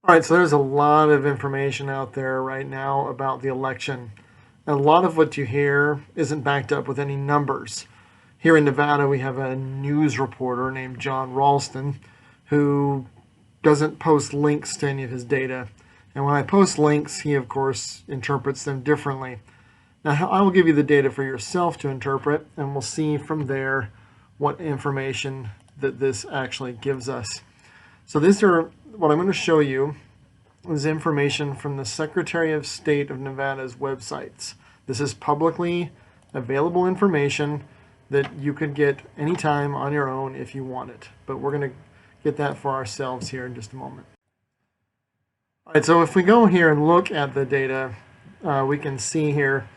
All right, so there's a lot of information out there right now about the election. And a lot of what you hear isn't backed up with any numbers. Here in Nevada, we have a news reporter named John Ralston who doesn't post links to any of his data. And when I post links, he, of course, interprets them differently. Now, I will give you the data for yourself to interpret, and we'll see from there what information that this actually gives us. So these are what I'm going to show you is information from the Secretary of State of Nevada's websites. This is publicly available information that you could get anytime on your own if you want it. But we're going to get that for ourselves here in just a moment. All right, so if we go here and look at the data, we can see here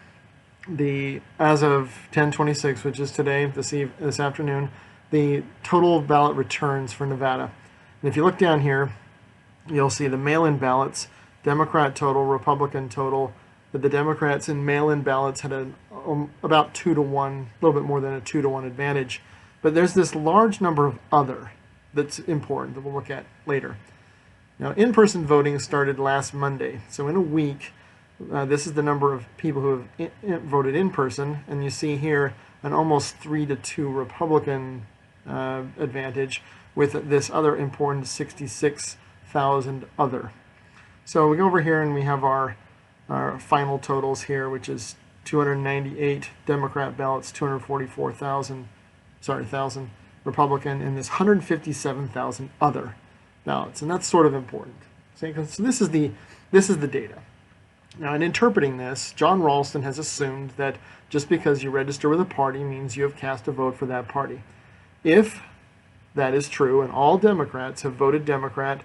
as of 10/26, which is today, this afternoon, the total ballot returns for Nevada. And if you look down here, you'll see the mail-in ballots, Democrat total, Republican total, that the Democrats in mail-in ballots had about 2-to-1, a little bit more than a 2-to-1 advantage. But there's this large number of other that's important that we'll look at later. Now, in-person voting started last Monday. So in a week, this is the number of people who have voted in person, and you see here an almost 3-to-2 Republican advantage with this other important 66,000 other. So we go over here and we have our final totals here, which is 298 Democrat ballots, 244,000 Republican, and this 157,000 other ballots, and that's sort of important. So this is the data. Now, in interpreting this, John Ralston has assumed that just because you register with a party means you have cast a vote for that party. If that is true, and all Democrats have voted Democrat,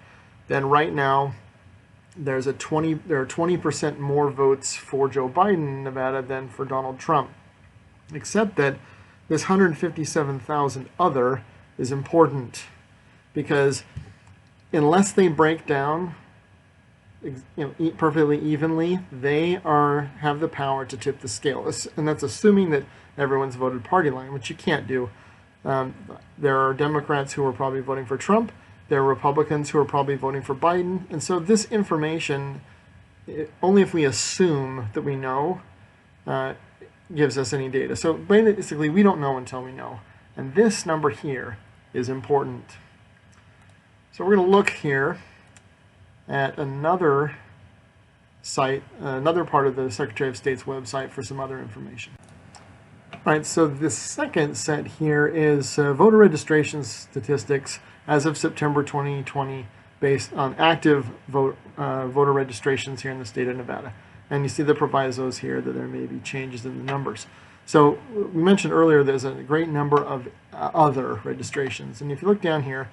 then right now there are 20% more votes for Joe Biden in Nevada than for Donald Trump. Except that this 157,000 other is important because unless they break down perfectly evenly, they have the power to tip the scale. And that's assuming that everyone's voted party line, which you can't do. There are Democrats who are probably voting for Trump. There are Republicans who are probably voting for Biden. And so this information, only if we assume that we know, gives us any data. So basically, we don't know until we know. And this number here is important. So we're going to look here at another site, another part of the Secretary of State's website for some other information. All right, so the second set here is voter registration statistics as of September 2020 based on active voter registrations here in the state of Nevada. And you see the provisos here that there may be changes in the numbers. So we mentioned earlier there's a great number of other registrations. And if you look down here,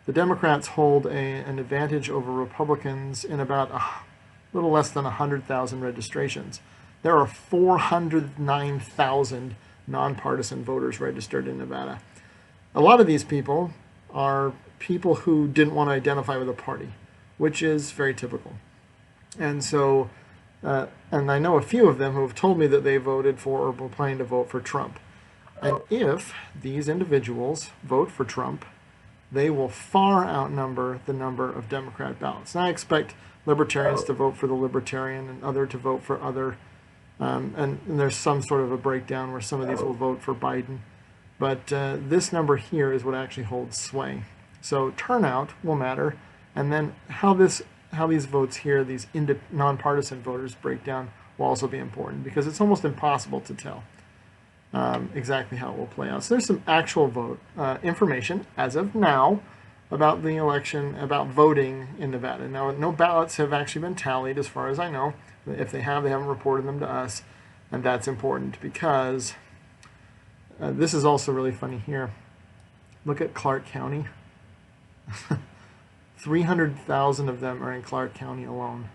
the Democrats hold an advantage over Republicans in about a little less than 100,000 registrations. There are 409,000 nonpartisan voters registered in Nevada. A lot of these people are people who didn't want to identify with a party, which is very typical. And so, and I know a few of them who have told me that they voted for or were planning to vote for Trump. And if these individuals vote for Trump, they will far outnumber the number of Democrat ballots. And I expect libertarians to vote for the libertarian and other to vote for other. And there's some sort of a breakdown where some of these will vote for Biden. But this number here is what actually holds sway. So turnout will matter. And then how these votes here, these nonpartisan voters break down will also be important because it's almost impossible to tell exactly how it will play out. So there's some actual vote information as of now about the election, about voting in Nevada. Now, no ballots have actually been tallied as far as I know. If they have, they haven't reported them to us. And that's important because this is also really funny here. Look at Clark County. 300,000 of them are in Clark County alone.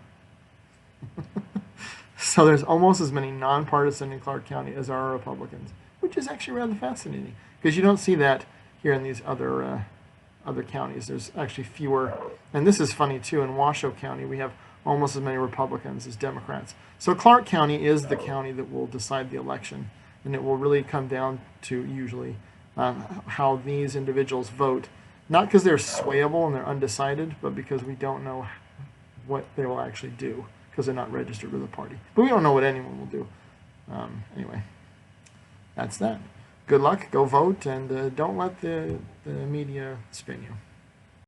So there's almost as many nonpartisan in Clark County as are Republicans, which is actually rather fascinating because you don't see that here in these other counties. There's actually fewer. And this is funny too. In Washoe County, we have almost as many Republicans as Democrats. So Clark County is the county that will decide the election, and it will really come down to usually how these individuals vote. Not because they're swayable and they're undecided, but because we don't know what they will actually do because they're not registered with the party. But we don't know what anyone will do. Anyway, that's that. Good luck. Go vote, and don't let the media spin you.